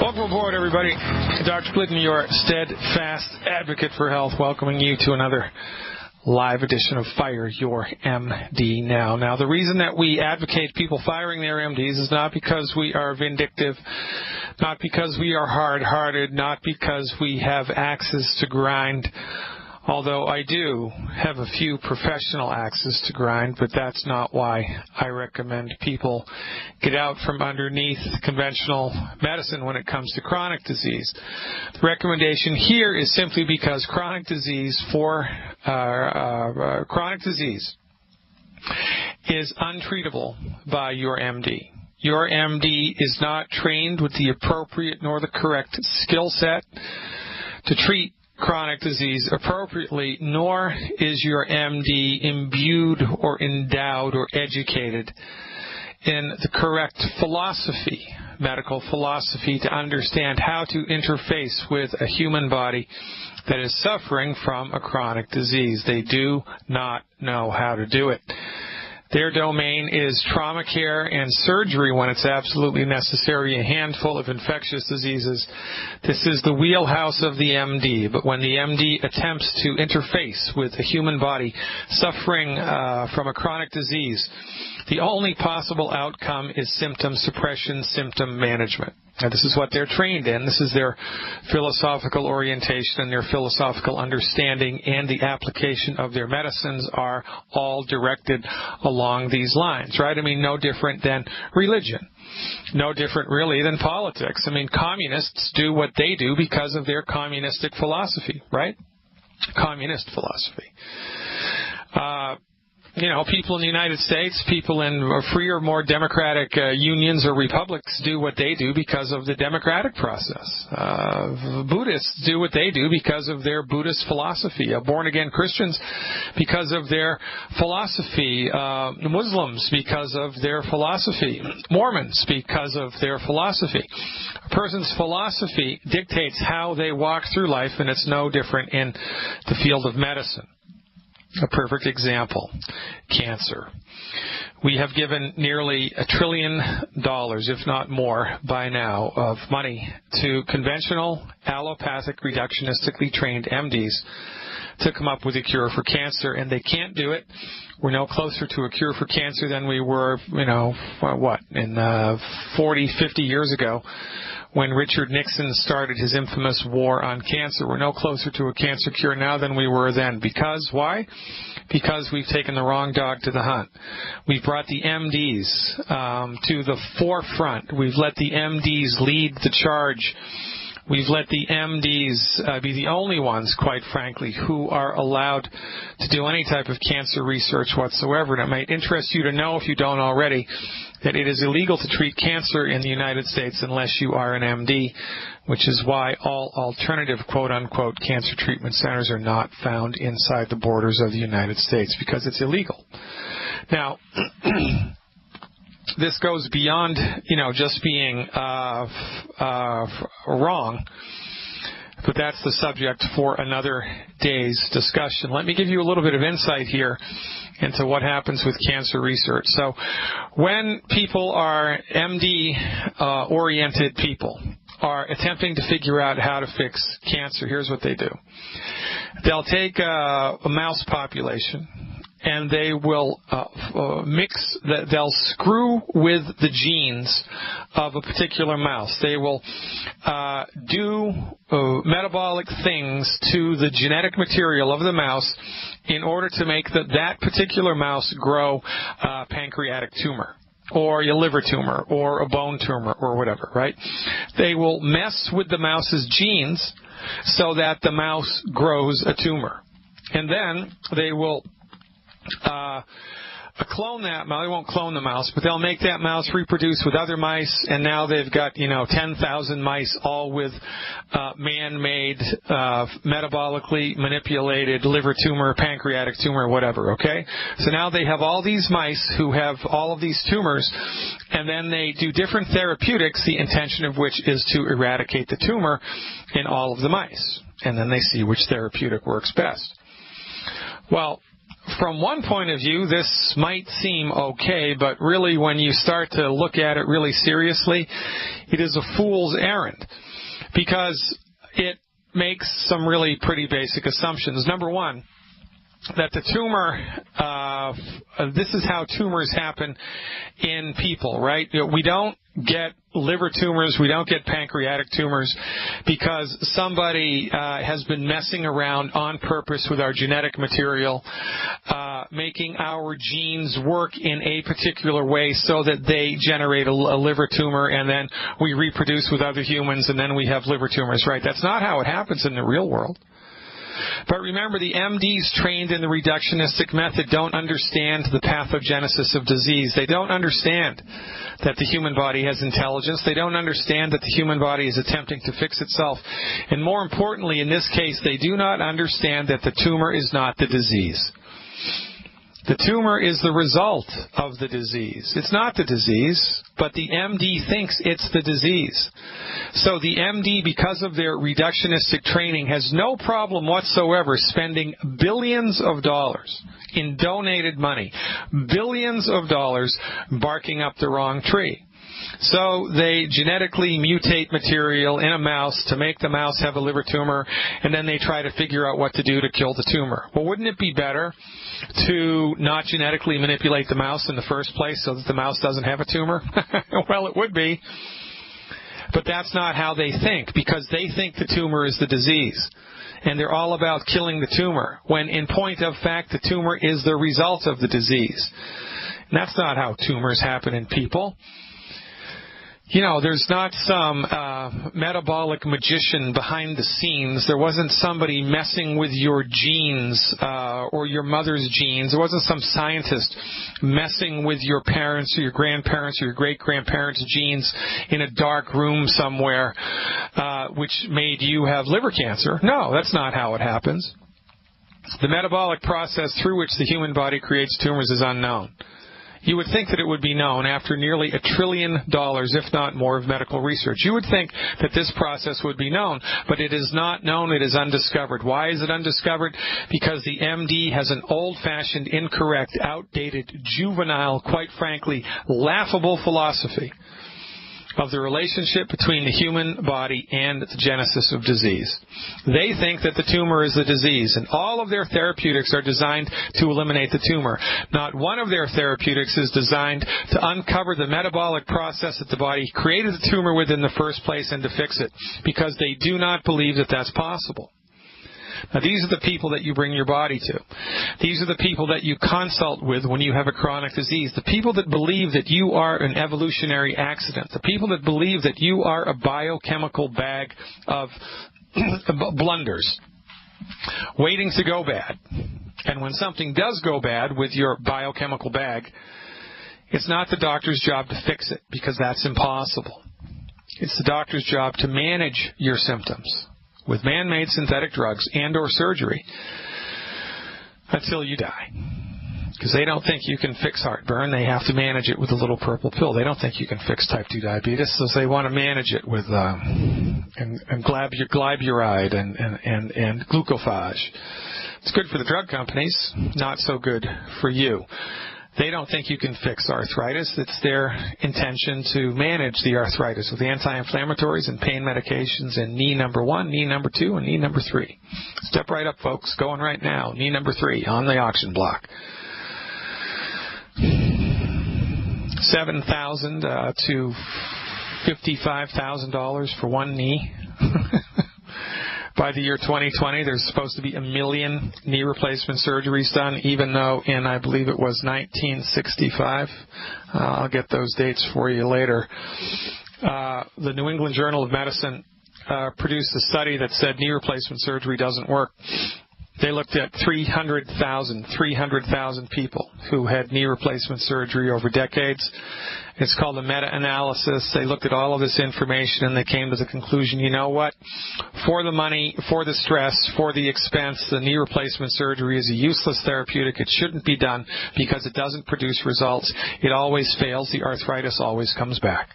Welcome aboard, everybody. Dr. Glidden, your steadfast advocate for health, welcoming you to another live edition of Fire Your MD Now. Now, the reason that we advocate people firing their MDs is not because we are vindictive, not because we are hard-hearted, not because we have axes to grind, although I do have a few professional axes to grind, but that's not why I recommend people get out from underneath conventional medicine when it comes to chronic disease. The recommendation here is simply because chronic disease is untreatable by your MD. Your MD is not trained with the appropriate nor the correct skill set to treat chronic disease appropriately, nor is your MD imbued or endowed or educated in the correct philosophy, medical philosophy, to understand how to interface with a human body that is suffering from a chronic disease. They do not know how to do it. Their domain is trauma care and surgery when it's absolutely necessary, a handful of infectious diseases. This is the wheelhouse of the MD, but when the MD attempts to interface with a human body suffering from a chronic disease, the only possible outcome is symptom suppression, symptom management. Now, this is what they're trained in. This is their philosophical orientation and their philosophical understanding, and the application of their medicines are all directed along these lines, right? I mean, no different than religion. No different, really, than politics. I mean, communists do what they do because of their communistic philosophy, right? Communist philosophy. People in the United States, people in freer, more democratic unions or republics do what they do because of the democratic process. Buddhists do what they do because of their Buddhist philosophy. Born-again Christians because of their philosophy. Muslims because of their philosophy. Mormons because of their philosophy. A person's philosophy dictates how they walk through life, and it's no different in the field of medicine. A perfect example, cancer. We have given nearly $1 trillion, if not more by now, of money to conventional, allopathic, reductionistically trained MDs to come up with a cure for cancer, and they can't do it. We're no closer to a cure for cancer than we were, 40, 50 years ago, when Richard Nixon started his infamous war on cancer. We're no closer to a cancer cure now than we were then. Because, why? Because we've taken the wrong dog to the hunt. We've brought the MDs to the forefront. We've let the MDs lead the charge. We've let the MDs be the only ones, quite frankly, who are allowed to do any type of cancer research whatsoever. And it might interest you to know, if you don't already, that it is illegal to treat cancer in the United States unless you are an MD, which is why all alternative, quote-unquote, cancer treatment centers are not found inside the borders of the United States, because it's illegal. Now, this goes beyond, just being wrong, but that's the subject for another day's discussion. Let me give you a little bit of insight here into what happens with cancer research. So when people are MD-oriented people are attempting to figure out how to fix cancer, here's what they do. They'll take a mouse population, and they will they'll screw with the genes of a particular mouse. They will do metabolic things to the genetic material of the mouse in order to make that particular mouse grow a pancreatic tumor, or a liver tumor, or a bone tumor, or whatever, right? They will mess with the mouse's genes so that the mouse grows a tumor. And then they will clone that mouse. They won't clone the mouse, but they'll make that mouse reproduce with other mice, and now they've got 10,000 mice, all with man-made, metabolically manipulated liver tumor, pancreatic tumor, whatever, okay? So now they have all these mice who have all of these tumors, and then they do different therapeutics, the intention of which is to eradicate the tumor in all of the mice, and then they see which therapeutic works best. Well, from one point of view, this might seem okay, but really when you start to look at it really seriously, it is a fool's errand because it makes some really pretty basic assumptions. Number one, that the tumor, this is how tumors happen in people, right? We don't get liver tumors, we don't get pancreatic tumors because somebody has been messing around on purpose with our genetic material, making our genes work in a particular way so that they generate a liver tumor, and then we reproduce with other humans, and then we have liver tumors, right? That's not how it happens in the real world. But remember, the MDs trained in the reductionistic method don't understand the pathogenesis of disease. They don't understand that the human body has intelligence. They don't understand that the human body is attempting to fix itself. And more importantly, in this case, they do not understand that the tumor is not the disease. The tumor is the result of the disease. It's not the disease, but the MD thinks it's the disease. So the MD, because of their reductionistic training, has no problem whatsoever spending billions of dollars in donated money, billions of dollars barking up the wrong tree. So they genetically mutate material in a mouse to make the mouse have a liver tumor, and then they try to figure out what to do to kill the tumor. Well, wouldn't it be better to not genetically manipulate the mouse in the first place so that the mouse doesn't have a tumor? Well, it would be. But that's not how they think, because they think the tumor is the disease. And they're all about killing the tumor, when in point of fact the tumor is the result of the disease. And that's not how tumors happen in people. You know, there's not some metabolic magician behind the scenes. There wasn't somebody messing with your genes or your mother's genes. There wasn't some scientist messing with your parents or your grandparents or your great-grandparents' genes in a dark room somewhere which made you have liver cancer. No, that's not how it happens. The metabolic process through which the human body creates tumors is unknown. You would think that it would be known after nearly $1 trillion, if not more, of medical research. You would think that this process would be known, but it is not known. It is undiscovered. Why is it undiscovered? Because the MD has an old-fashioned, incorrect, outdated, juvenile, quite frankly, laughable philosophy of the relationship between the human body and the genesis of disease. They think that the tumor is the disease, and all of their therapeutics are designed to eliminate the tumor. Not one of their therapeutics is designed to uncover the metabolic process that the body created the tumor with in the first place and to fix it, because they do not believe that that's possible. Now, these are the people that you bring your body to. These are the people that you consult with when you have a chronic disease. The people that believe that you are an evolutionary accident. The people that believe that you are a biochemical bag of blunders waiting to go bad. And when something does go bad with your biochemical bag, it's not the doctor's job to fix it, because that's impossible. It's the doctor's job to manage your symptoms with man-made synthetic drugs and or surgery until you die. Because they don't think you can fix heartburn. They have to manage it with a little purple pill. They don't think you can fix type 2 diabetes, so they want to manage it with glyburide and glucophage. It's good for the drug companies, not so good for you. They don't think you can fix arthritis. It's their intention to manage the arthritis with anti-inflammatories and pain medications and knee number 1, knee number 2, and knee number 3. Step right up, folks. Going right now. Knee number 3 on the auction block. $7,000 to $55,000 for one knee. By the year 2020, there's supposed to be 1 million knee replacement surgeries done, even though in, I believe it was 1965. I'll get those dates for you later. The New England Journal of Medicine produced a study that said knee replacement surgery doesn't work. They looked at 300,000 people who had knee replacement surgery over decades. It's called a meta-analysis. They looked at all of this information and they came to the conclusion, you know what? For the money, for the stress, for the expense, the knee replacement surgery is a useless therapeutic. It shouldn't be done because it doesn't produce results. It always fails. The arthritis always comes back.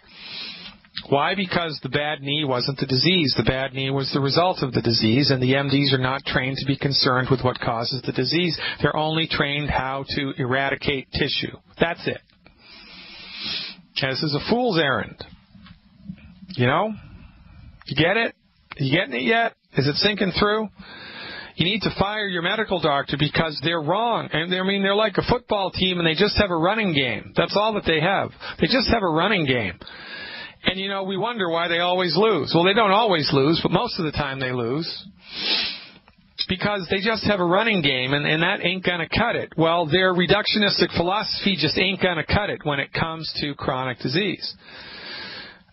Why? Because the bad knee wasn't the disease. The bad knee was the result of the disease, and the MDs are not trained to be concerned with what causes the disease. They're only trained how to eradicate tissue. That's it. This is a fool's errand. You know? You get it? You getting it yet? Is it sinking through? You need to fire your medical doctor because they're wrong. And they're like a football team and they just have a running game. That's all that they have. They just have a running game. And, we wonder why they always lose. Well, they don't always lose, but most of the time they lose. Because they just have a running game, and that ain't going to cut it. Well, their reductionistic philosophy just ain't going to cut it when it comes to chronic disease.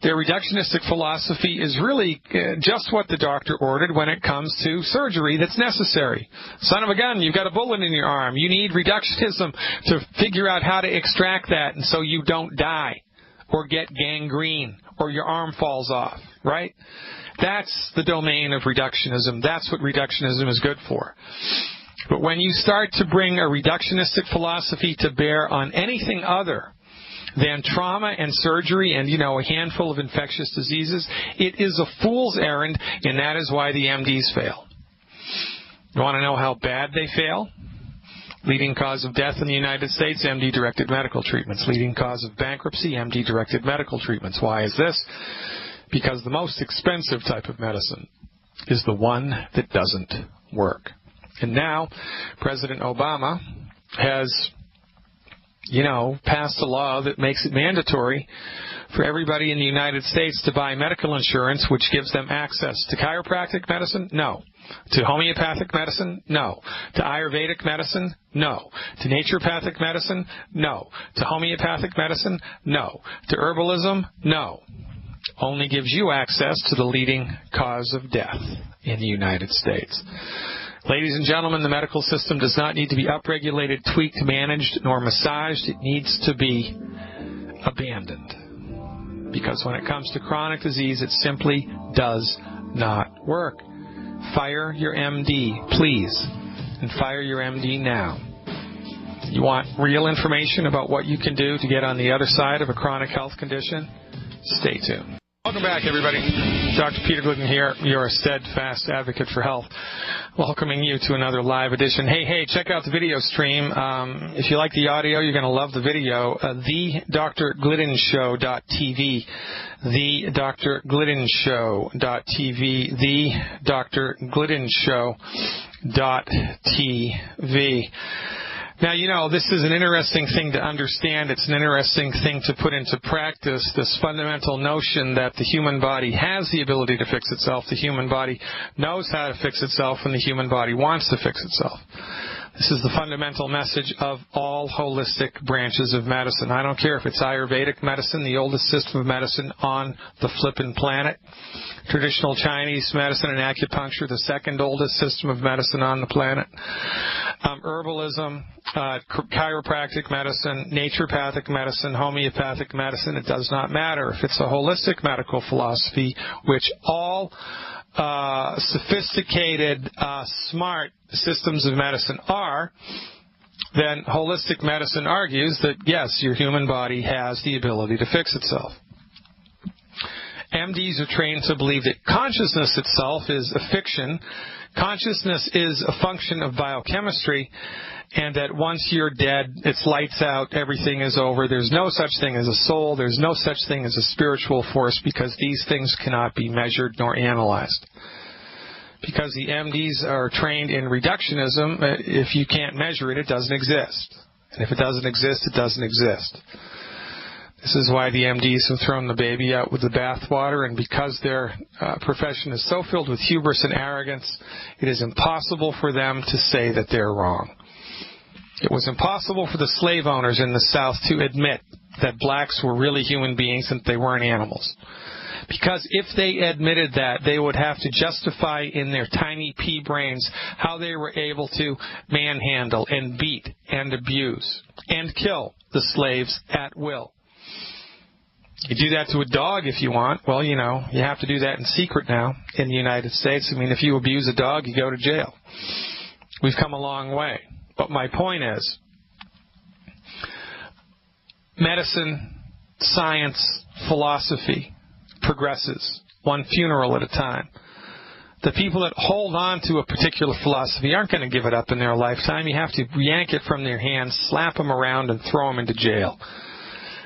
Their reductionistic philosophy is really just what the doctor ordered when it comes to surgery that's necessary. Son of a gun, you've got a bullet in your arm. You need reductionism to figure out how to extract that and so you don't die or get gangrene or your arm falls off, right? That's the domain of reductionism. That's what reductionism is good for. But when you start to bring a reductionistic philosophy to bear on anything other than trauma and surgery and, a handful of infectious diseases, it is a fool's errand, and that is why the MDs fail. You want to know how bad they fail? Leading cause of death in the United States, MD-directed medical treatments. Leading cause of bankruptcy, MD-directed medical treatments. Why is this? Because the most expensive type of medicine is the one that doesn't work. And now, President Obama has, passed a law that makes it mandatory for everybody in the United States to buy medical insurance, which gives them access to chiropractic medicine? No. To homeopathic medicine? No. To Ayurvedic medicine? No. To naturopathic medicine? No. To homeopathic medicine? No. To herbalism? No. Only gives you access to the leading cause of death in the United States. Ladies and gentlemen, the medical system does not need to be upregulated, tweaked, managed, nor massaged. It needs to be abandoned. Because when it comes to chronic disease, it simply does not work. Fire your MD, please. And fire your MD now. You want real information about what you can do to get on the other side of a chronic health condition? Stay tuned. Welcome back, everybody. Dr. Peter Glidden here, your steadfast advocate for health. Welcoming you to another live edition. Hey, check out the video stream. If you like the audio, you're going to love the video. TheDrGliddenshow.tv. TheDrGliddenshow.tv. TheDrGliddenshow.tv. Now, this is an interesting thing to understand. It's an interesting thing to put into practice, this fundamental notion that the human body has the ability to fix itself. The human body knows how to fix itself, and the human body wants to fix itself. This is the fundamental message of all holistic branches of medicine. I don't care if it's Ayurvedic medicine, the oldest system of medicine on the flippin' planet, traditional Chinese medicine and acupuncture, the second oldest system of medicine on the planet, herbalism, chiropractic medicine, naturopathic medicine, homeopathic medicine. It does not matter if it's a holistic medical philosophy, which all sophisticated, smart systems of medicine are, then holistic medicine argues that, yes, your human body has the ability to fix itself. MDs are trained to believe that consciousness itself is a fiction. Consciousness is a function of biochemistry, and that once you're dead, it's lights out, everything is over. There's no such thing as a soul. There's no such thing as a spiritual force, because these things cannot be measured nor analyzed. Because the MDs are trained in reductionism, if you can't measure it, it doesn't exist. And if it doesn't exist, it doesn't exist. This is why the MDs have thrown the baby out with the bathwater, and because their profession is so filled with hubris and arrogance, it is impossible for them to say that they're wrong. It was impossible for the slave owners in the South to admit that blacks were really human beings and that they weren't animals. Because if they admitted that, they would have to justify in their tiny pea brains how they were able to manhandle and beat and abuse and kill the slaves at will. You do that to a dog if you want. Well, you have to do that in secret now in the United States. I mean, if you abuse a dog, you go to jail. We've come a long way. But my point is, medicine, science, philosophy progresses, one funeral at a time. The people that hold on to a particular philosophy aren't going to give it up in their lifetime. You have to yank it from their hands, slap them around, and throw them into jail.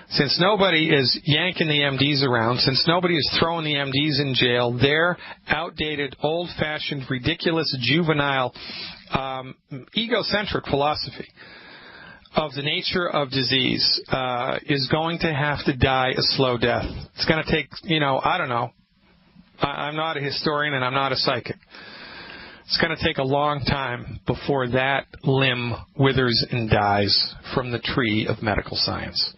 Since nobody is yanking the MDs around, since nobody is throwing the MDs in jail, their outdated, old-fashioned, ridiculous, juvenile, egocentric philosophy of the nature of disease is going to have to die a slow death. It's going to take, I don't know. I'm not a historian and I'm not a psychic. It's going to take a long time before that limb withers and dies from the tree of medical science.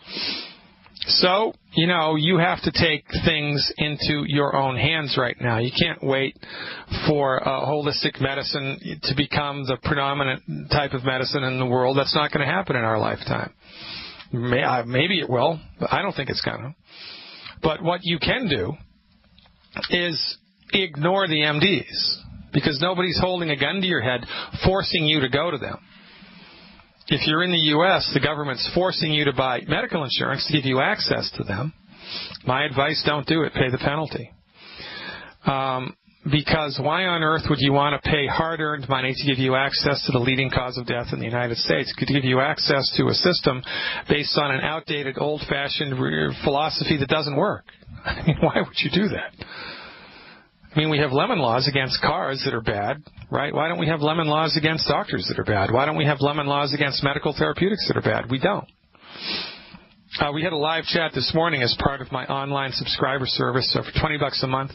So, you have to take things into your own hands right now. You can't wait for holistic medicine to become the predominant type of medicine in the world. That's not going to happen in our lifetime. Maybe it will, but I don't think it's going to. But what you can do is ignore the MDs, because nobody's holding a gun to your head forcing you to go to them. If you're in the U.S., the government's forcing you to buy medical insurance to give you access to them. My advice, don't do it. Pay the penalty. Because why on earth would you want to pay hard-earned money to give you access to the leading cause of death in the United States? It could give you access to a system based on an outdated, old-fashioned philosophy that doesn't work. I mean, why would you do that? I mean, we have lemon laws against cars that are bad, right? Why don't we have lemon laws against doctors that are bad? Why don't we have lemon laws against medical therapeutics that are bad? We don't. We had a live chat this morning as part of my online subscriber service. So for $20 a month,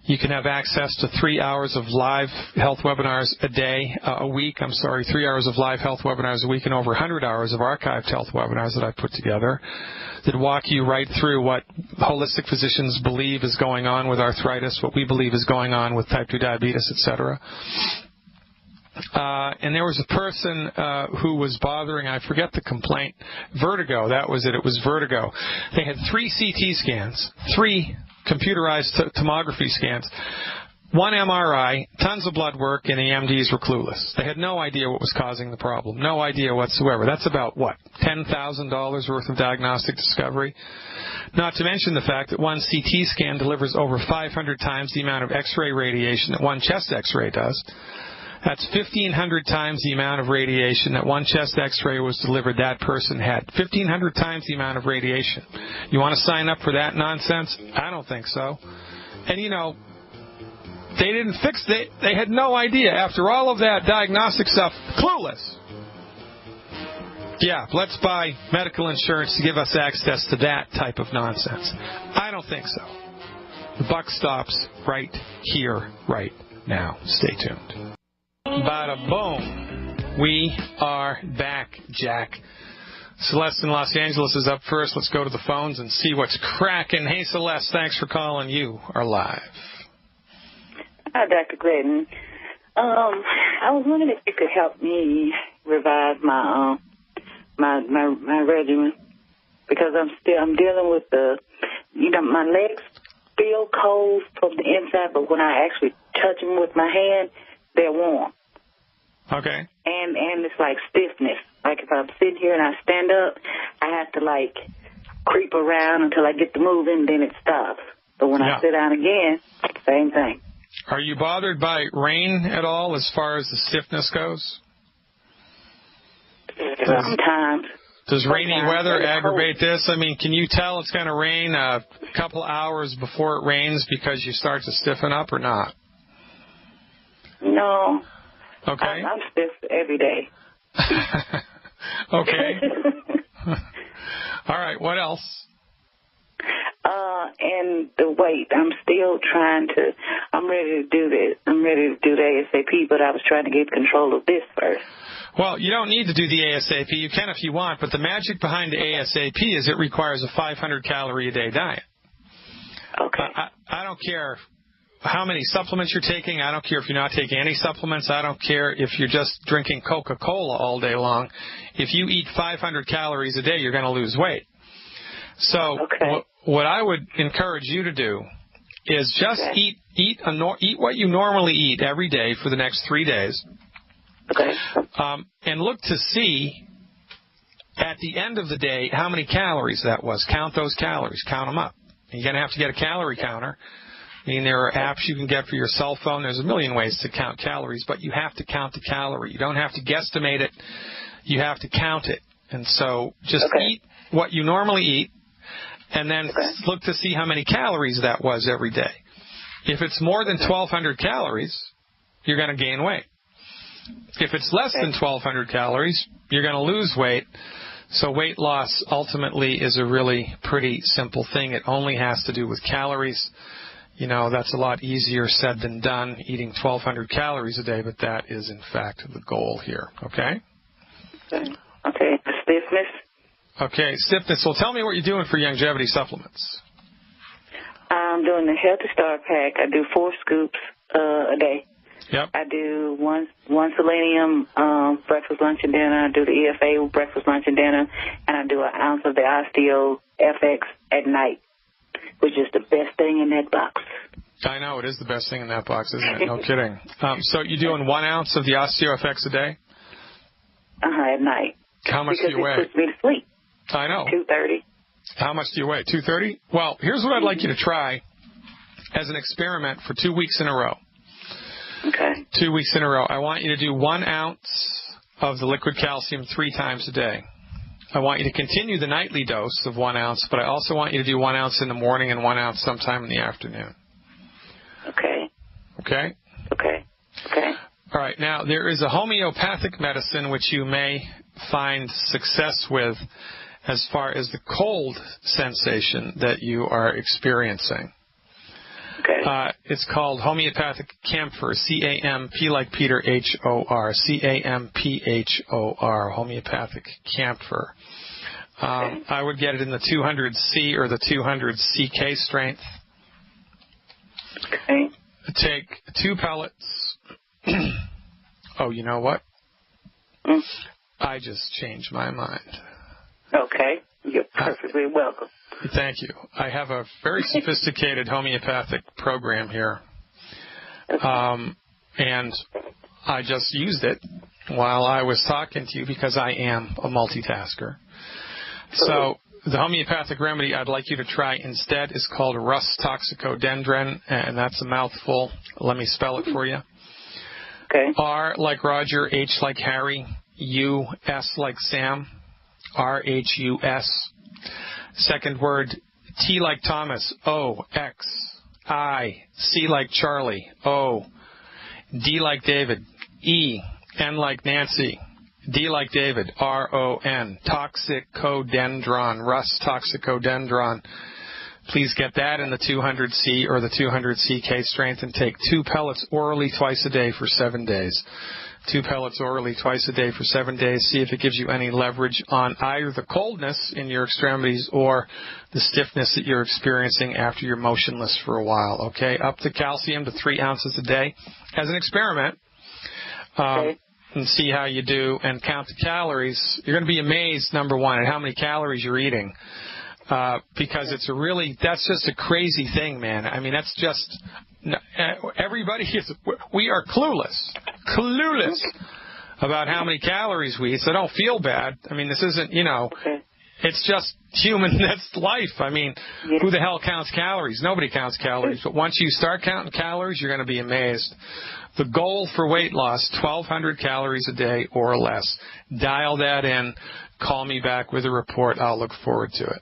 you can have access to 3 hours of live health webinars a week. 3 hours of live health webinars a week, and over 100 hours of archived health webinars that I put together that walk you right through what holistic physicians believe is going on with arthritis, what we believe is going on with type 2 diabetes, etc. And there was a person who was bothering, I forget the complaint, vertigo. That was it. It was vertigo. They had 3 CT scans, 3 computerized tomography scans, 1 MRI, tons of blood work, and the MDs were clueless. They had no idea what was causing the problem, no idea whatsoever. That's about, $10,000 worth of diagnostic discovery? Not to mention the fact that 1 CT scan delivers over 500 times the amount of X-ray radiation that 1 chest X-ray does. That's 1,500 times the amount of radiation that 1 chest X-ray was delivered that person had. 1,500 times the amount of radiation. You want to sign up for that nonsense? I don't think so. And, they didn't fix it. They had no idea. After all of that diagnostic stuff, clueless. Yeah, let's buy medical insurance to give us access to that type of nonsense. I don't think so. The buck stops right here, right now. Stay tuned. Bada boom. We are back, Jack. Celeste in Los Angeles is up first. Let's go to the phones and see what's cracking. Hey, Celeste, thanks for calling. You are live. Hi, Dr. Glidden. I was wondering if you could help me revise my regimen, because I'm dealing with my legs feel cold from the inside, but when I actually touch them with my hand, they're warm. Okay. And it's like stiffness. Like if I'm sitting here and I stand up, I have to creep around until I get to moving, then it stops. But when I sit down again, same thing. Are you bothered by rain at all as far as the stiffness goes? Sometimes. Does rainy weather aggravate this? I mean, can you tell it's going to rain a couple hours before it rains because you start to stiffen up or not? No. Okay. I'm stiff every day. Okay. All right. What else? And the weight. I'm ready to do this. I'm ready to do the ASAP, but I was trying to get control of this first. Well, you don't need to do the ASAP. You can if you want, but the magic behind the ASAP is it requires a 500-calorie-a-day diet. Okay. I don't care how many supplements you're taking. I don't care if you're not taking any supplements. I don't care if you're just drinking Coca-Cola all day long. If you eat 500 calories a day, you're going to lose weight. So what I would encourage you to do is just eat what you normally eat every day for the next 3 days. Okay. And look to see at the end of the day how many calories that was. Count those calories. Count them up. You're going to have to get a calorie counter. I mean, there are apps you can get for your cell phone. There's a million ways to count calories, but you have to count the calorie. You don't have to guesstimate it. You have to count it. And so just eat what you normally eat, and then look to see how many calories that was every day. If it's more than 1,200 calories, you're going to gain weight. If it's less than 1,200 calories, you're going to lose weight. So weight loss ultimately is a really pretty simple thing. It only has to do with calories. You know, that's a lot easier said than done, eating 1,200 calories a day, but that is, in fact, the goal here. Okay? Okay. Stiffness? Okay, stiffness. Well, tell me what you're doing for longevity supplements. I'm doing the Healthy Star Pack. I do 4 scoops a day. Yep. I do one selenium breakfast, lunch, and dinner. I do the EFA breakfast, lunch, and dinner. And I do an ounce of the Osteo FX at night, which is the best thing in that box. I know. It is the best thing in that box, isn't it? No kidding. So you're doing 1 ounce of the Osteo FX a day? At night. How much do you weigh? Because it puts me to sleep. I know. 230. How much do you weigh? 230? Well, here's what I'd like you to try as an experiment for 2 weeks in a row. Okay. 2 weeks in a row. I want you to do 1 ounce of the liquid calcium 3 times a day. I want you to continue the nightly dose of 1 ounce, but I also want you to do 1 ounce in the morning and 1 ounce sometime in the afternoon. Okay. Okay? Okay. Okay. All right. Now, there is a homeopathic medicine which you may find success with as far as the cold sensation that you are experiencing. Okay. It's called homeopathic camphor, C-A-M-P like Peter, H-O-R, C-A-M-P-H-O-R, homeopathic camphor. I would get it in the 200C or the 200CK strength. Okay. Take 2 pellets. Oh, you know what? I just changed my mind. Okay. You're perfectly welcome. Thank you. I have a very sophisticated homeopathic program here. And I just used it while I was talking to you because I am a multitasker. So the homeopathic remedy I'd like you to try instead is called Rus toxicodendron, and that's a mouthful. Let me spell it for you. Okay. R like Roger, H like Harry, U, S like Sam, R-H-U-S. Second word, T like Thomas, O, X, I, C like Charlie, O, D like David, E, N like Nancy, D like David, R-O-N, toxicodendron, Rus toxicodendron. Please get that in the 200C or the 200CK strength and take 2 pellets orally twice a day for 7 days. 2 pellets orally twice a day for 7 days. See if it gives you any leverage on either the coldness in your extremities or the stiffness that you're experiencing after you're motionless for a while. Okay, up the calcium to 3 ounces a day as an experiment. And see how you do and count the calories. You're going to be amazed, number one, at how many calories you're eating. Because that's just a crazy thing, man. I mean, that's just, we are clueless about how many calories we eat, so don't feel bad. I mean, this isn't, it's just human, that's life. I mean, who the hell counts calories? Nobody counts calories, but once you start counting calories, you're going to be amazed. The goal for weight loss, 1,200 calories a day or less. Dial that in. Call me back with a report. I'll look forward to it.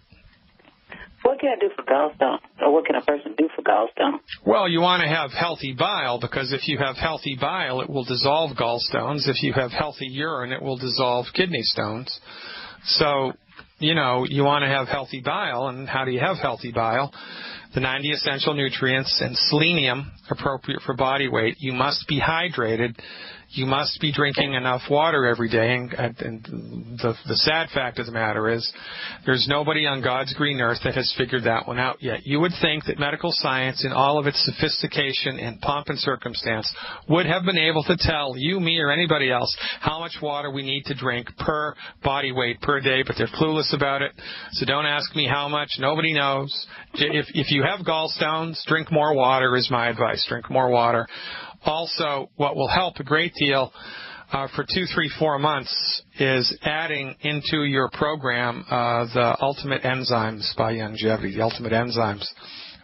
What can I do for gallstone? Or what can a person do for gallstone? Well, you want to have healthy bile, because if you have healthy bile, it will dissolve gallstones. If you have healthy urine, it will dissolve kidney stones. So, you want to have healthy bile. And how do you have healthy bile? The 90 essential nutrients and selenium, appropriate for body weight. You must be hydrated. You must be drinking enough water every day. And the sad fact of the matter is there's nobody on God's green earth that has figured that one out yet. You would think that medical science, in all of its sophistication and pomp and circumstance, would have been able to tell you, me, or anybody else how much water we need to drink per body weight per day, but they're clueless about it. So don't ask me how much. Nobody knows. If you have gallstones, drink more water is my advice. Drink more water. Also, what will help a great deal, for 2, 3, 4 months is adding into your program the Ultimate Enzymes by Youngevity. The Ultimate Enzymes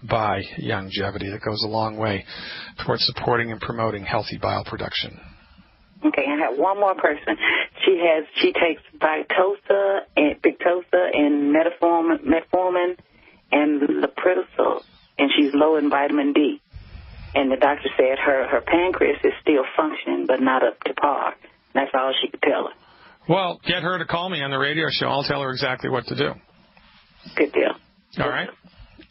by Youngevity. That goes a long way towards supporting and promoting healthy bile production. Okay, I have one more person. She takes Victoza and Metformin and Lipridol, and she's low in vitamin D. And the doctor said her pancreas is still functioning, but not up to par. That's all she could tell her. Well, get her to call me on the radio show. I'll tell her exactly what to do. Good deal. All right.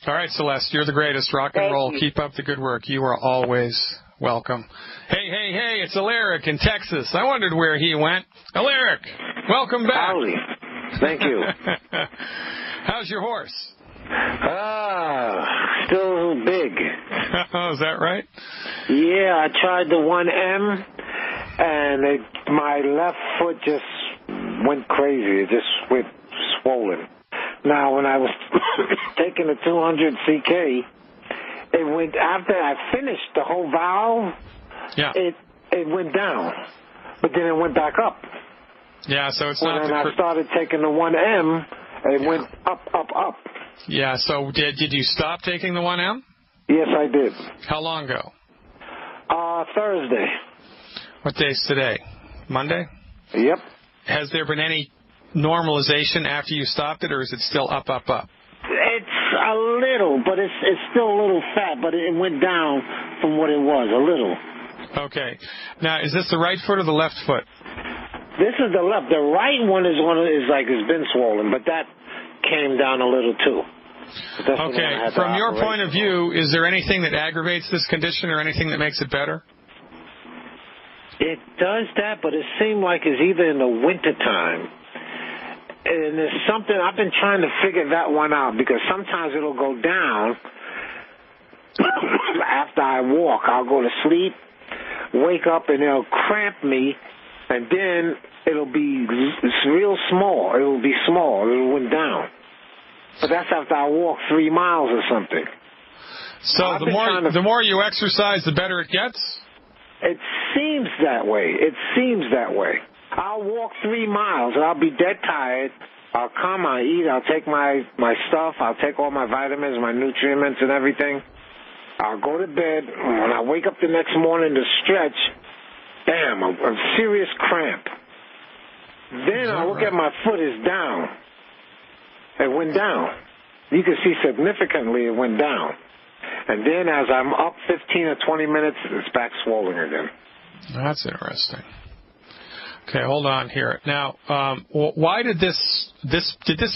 All right, Celeste, you're the greatest. Rock and roll. Keep up the good work. You are always welcome. Hey, it's Alaric in Texas. I wondered where he went. Alaric, welcome back. Howdy. Thank you. How's your horse? Still big. Oh, is that right? Yeah, I tried the 1M, and my left foot just went crazy. It just went swollen. Now, when I was taking the 200 CK, it went, after I finished the whole valve, it went down, but then it went back up. Yeah, so it's not. When I started taking the 1M, it went up. Yeah, so did you stop taking the 1M? Yes, I did. How long ago? Thursday. What day is today? Monday? Yep. Has there been any normalization after you stopped it, or is it still up? It's a little, but it's still a little fat, but it went down from what it was, a little. Okay. Now, is this the right foot or the left foot? This is the left. The right one is it's been swollen, but that came down a little too. Okay. From your point of view, is there anything that aggravates this condition or anything that makes it better? It does that, but it seemed like it's either in the wintertime. And there's something, I've been trying to figure that one out, because sometimes it'll go down after I walk. I'll go to sleep, wake up, and it'll cramp me, and then it'll be real small. It'll be small. It'll went down. But that's after I walk 3 miles or something. So the more you exercise, the better it gets? It seems that way. I'll walk 3 miles, and I'll be dead tired. I'll come, I'll eat, I'll take my stuff, I'll take all my vitamins, my nutriments and everything. I'll go to bed. When I wake up the next morning to stretch, bam, a serious cramp. Then I look at my foot, it's down. It went down. You can see significantly it went down. And then as I'm up 15 or 20 minutes, it's back swollen again. That's interesting. Okay, hold on here. Now, why did this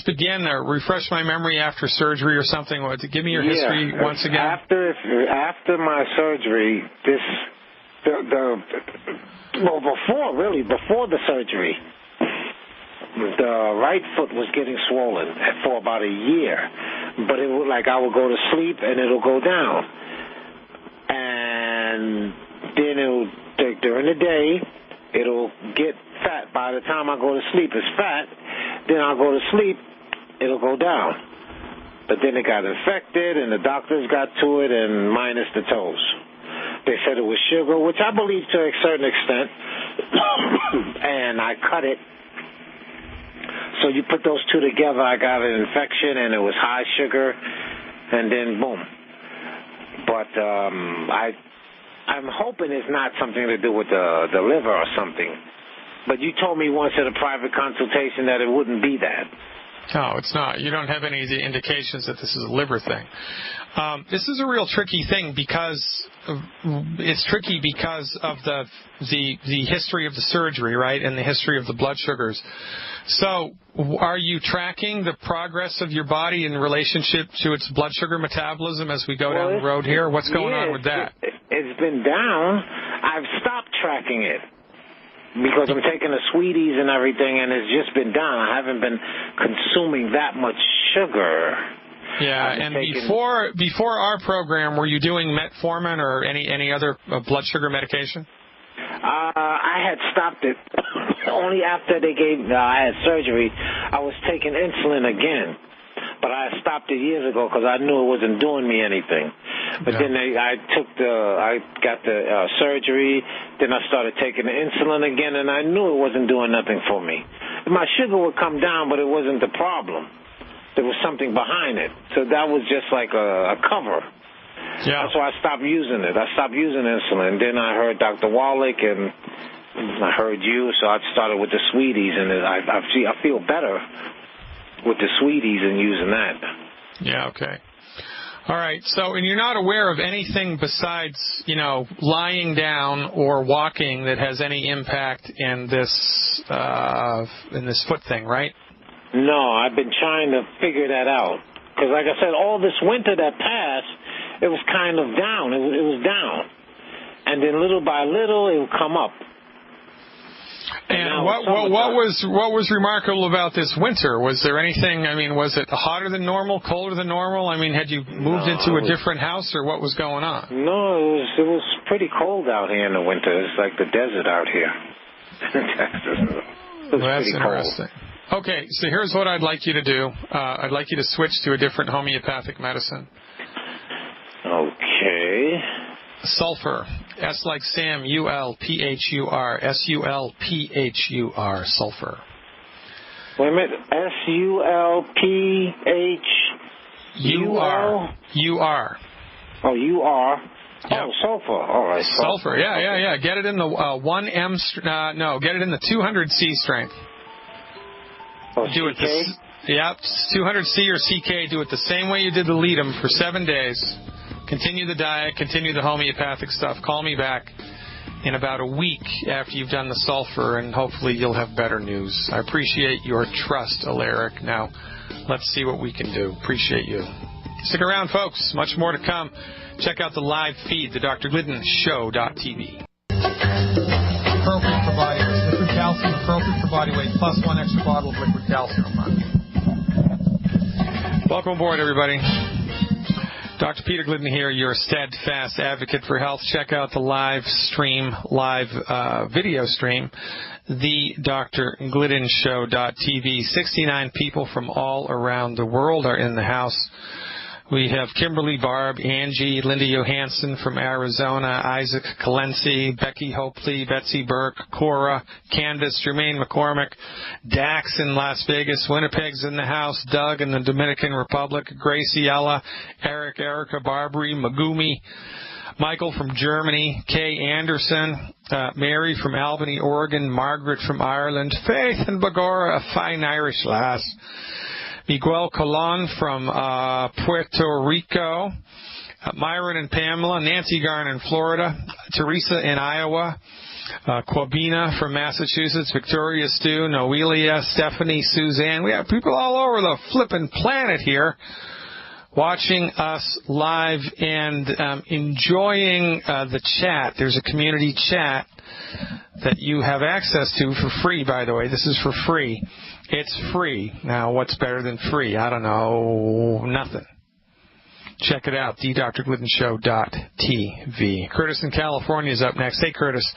begin? Refresh my memory after surgery or something? Give me your history once again. After my surgery, before the surgery, the right foot was getting swollen for about a year, but it would, like, I would go to sleep and it'll go down, and then during the day it'll get fat. By the time I go to sleep, it's fat. Then I'll go to sleep, it'll go down. But then it got infected, and the doctors got to it, and minus the toes. They said it was sugar, which I believe to a certain extent, and I cut it. So you put those two together, I got an infection, and it was high sugar, and then boom. But I'm hoping it's not something to do with the liver or something. But you told me once at a private consultation that it wouldn't be that. No, it's not. You don't have any of the indications that this is a liver thing. This is a real tricky thing because it's tricky because of the history of the surgery, right, and the history of the blood sugars. So are you tracking the progress of your body in relationship to its blood sugar metabolism as we go down the road here? What's going on with that? It's been down. I've stopped tracking it because I'm taking the sweeties and everything, and it's just been down. I haven't been consuming that much sugar. Yeah, and before our program, were you doing metformin or any other blood sugar medication? I had stopped it only after I had surgery. I was taking insulin again, but I stopped it years ago because I knew it wasn't doing me anything. But then I got the surgery. Then I started taking the insulin again, and I knew it wasn't doing nothing for me. My sugar would come down, but it wasn't the problem. There was something behind it. So that was just like a cover. Yeah. That's why I stopped using it. I stopped using insulin. Then I heard Dr. Wallach, and I heard you, so I started with the Sweeties, and I feel better with the Sweeties and using that. Yeah, okay. All right, so, and you're not aware of anything besides, lying down or walking that has any impact in this foot thing, right? No, I've been trying to figure that out. Because like I said, all this winter that passed, it was kind of down. It was down. And then little by little, it would come up. And what was remarkable about this winter? Was there anything, was it hotter than normal, colder than normal? Had you moved into a different house, or what was going on? No, it was pretty cold out here in the winter. It's like the desert out here in Texas. That's interesting. Okay, so here's what I'd like you to do. I'd like you to switch to a different homeopathic medicine. Okay. Sulfur. S like Sam, U-L-P-H-U-R. S-U-L-P-H-U-R. Sulfur. Wait a minute. S-U-L-P-H-U-R? U-R. Oh, U-R. Yep. Oh, sulfur. All right. Sulfur. Yeah. Get it in the 1M. Get it in the 200C strength. Oh, do CK? it. 200C or CK. Do it the same way you did the Glidden for 7 days. Continue the diet. Continue the homeopathic stuff. Call me back in about a week after you've done the sulfur, and hopefully you'll have better news. I appreciate your trust, Alaric. Now, let's see what we can do. Appreciate you. Stick around, folks. Much more to come. Check out the live feed, the Dr. Glidden Show.tv. Appropriate for body weight. Liquid calcium, appropriate for body weight, plus 1 extra bottle of liquid calcium a month. Welcome aboard, everybody. Dr. Peter Glidden here, your steadfast advocate for health. Check out the live video stream, the Dr. Glidden Show.tv. 69 people from all around the world are in the house. We have Kimberly, Barb, Angie, Linda Johansson from Arizona, Isaac Calensi, Becky Hopley, Betsy Burke, Cora, Candace, Jermaine McCormick, Dax in Las Vegas, Winnipeg's in the house, Doug in the Dominican Republic, Gracie, Ella, Eric, Erica, Barbary, Magumi, Michael from Germany, Kay Anderson, Mary from Albany, Oregon, Margaret from Ireland, Faith and Bagora, a fine Irish lass, Miguel Colon from Puerto Rico, Myron and Pamela, Nancy Garn in Florida, Teresa in Iowa, Quabina from Massachusetts, Victoria Stu, Noelia, Stephanie, Suzanne. We have people all over the flippin' planet here watching us live and enjoying the chat. There's a community chat that you have access to for free, by the way. This is for free. It's free. Now, what's better than free? I don't know. Nothing. Check it out, thedrgliddenshow.tv. Curtis in California is up next. Hey, Curtis.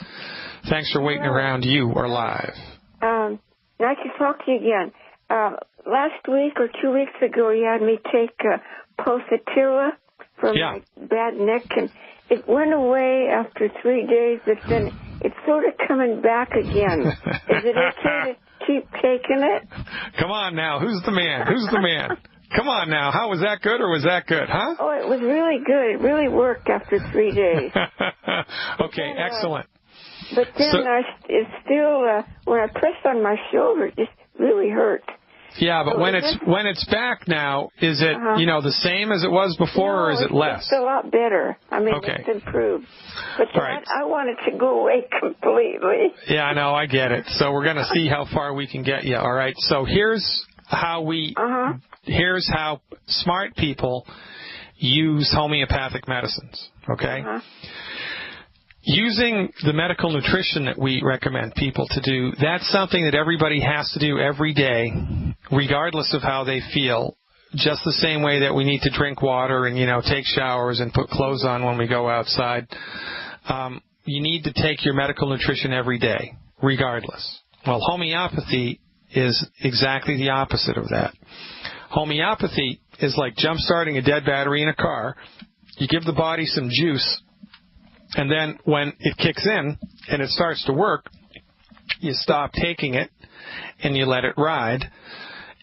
Thanks for waiting around. You are live. Nice to talk to you again. Last week or 2 weeks ago, you had me take Pulsatilla for my bad neck, and it went away after 3 days, but then it's sort of coming back again. Is it okay to keep taking it? Come on now. Who's the man? Who's the man? Come on now. How was that good or was that good, huh? Oh, it was really good. It really worked after 3 days. Okay, excellent. But then it's still, when I press on my shoulder, it just really hurt. Yeah, but when it's back now, is it the same as it was before, or is it less? It's a lot better. It's improved. But I want it to go away completely. Yeah, I know, I get it. So we're going to see how far we can get you. All right. So here's how here's how smart people use homeopathic medicines. Okay. Using the medical nutrition that we recommend people to do, that's something that everybody has to do every day, regardless of how they feel. Just the same way that we need to drink water and, take showers and put clothes on when we go outside. You need to take your medical nutrition every day, regardless. Well, homeopathy is exactly the opposite of that. Homeopathy is like jump-starting a dead battery in a car you give the body some juice, and then when it kicks in and it starts to work, you stop taking it and you let it ride.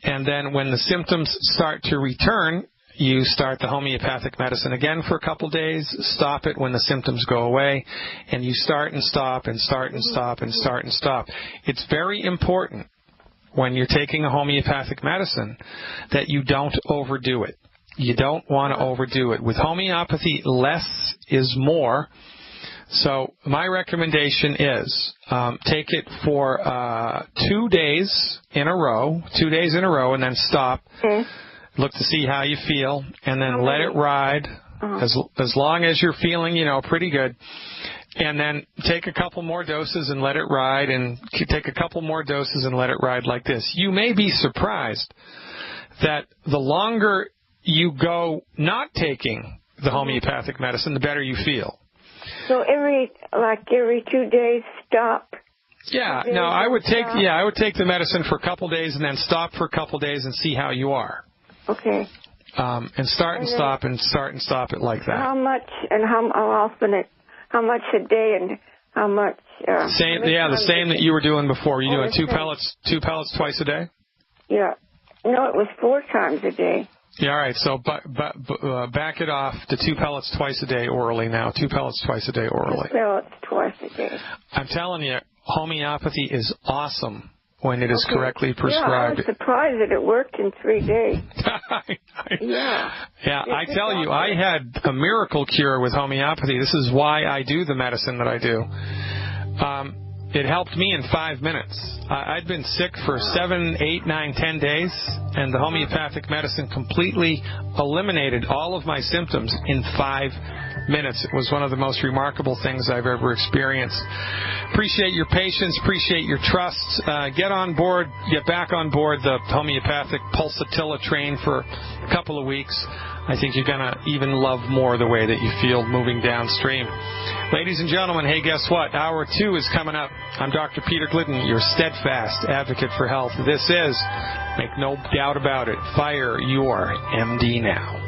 And then when the symptoms start to return, you start the homeopathic medicine again for a couple days, stop it when the symptoms go away, and you start and stop and start and stop and start and stop. It's very important when you're taking a homeopathic medicine that you don't overdo it. You don't want to overdo it. With homeopathy, less is more. So my recommendation is take it for 2 days in a row, and then stop. Okay. Look to see how you feel, and then let it ride as long as you're feeling, pretty good. And then take a couple more doses and let it ride, and take a couple more doses and let it ride like this. You may be surprised that the longer you go not taking the homeopathic medicine, the better you feel. So every 2 days, stop. Yeah, no, I would take the medicine for a couple days and then stop for a couple days and see how you are. Okay. And start and stop and start and stop it like that. How much and how often how much a day and how much? The same that you were doing before. You doing two pellets twice a day? Yeah. No, it was 4 times a day. Yeah, all right. So back it off to 2 pellets twice a day orally now. 2 pellets twice a day orally. 2 pellets twice a day. I'm telling you, homeopathy is awesome when it is correctly prescribed. Yeah, I was surprised that it worked in 3 days. Yeah, I tell you, I had a miracle cure with homeopathy. This is why I do the medicine that I do. It helped me in 5 minutes. I'd been sick for 7, 8, 9, 10 days, and the homeopathic medicine completely eliminated all of my symptoms in 5 minutes. It was one of the most remarkable things I've ever experienced. Appreciate your patience, appreciate your trust. Get back on board the homeopathic pulsatilla train for a couple of weeks. I think you're going to even love more the way that you feel moving downstream. Ladies and gentlemen, hey, guess what? Hour 2 is coming up. I'm Dr. Peter Glidden, your steadfast advocate for health. This is, make no doubt about it, Fire Your MD Now.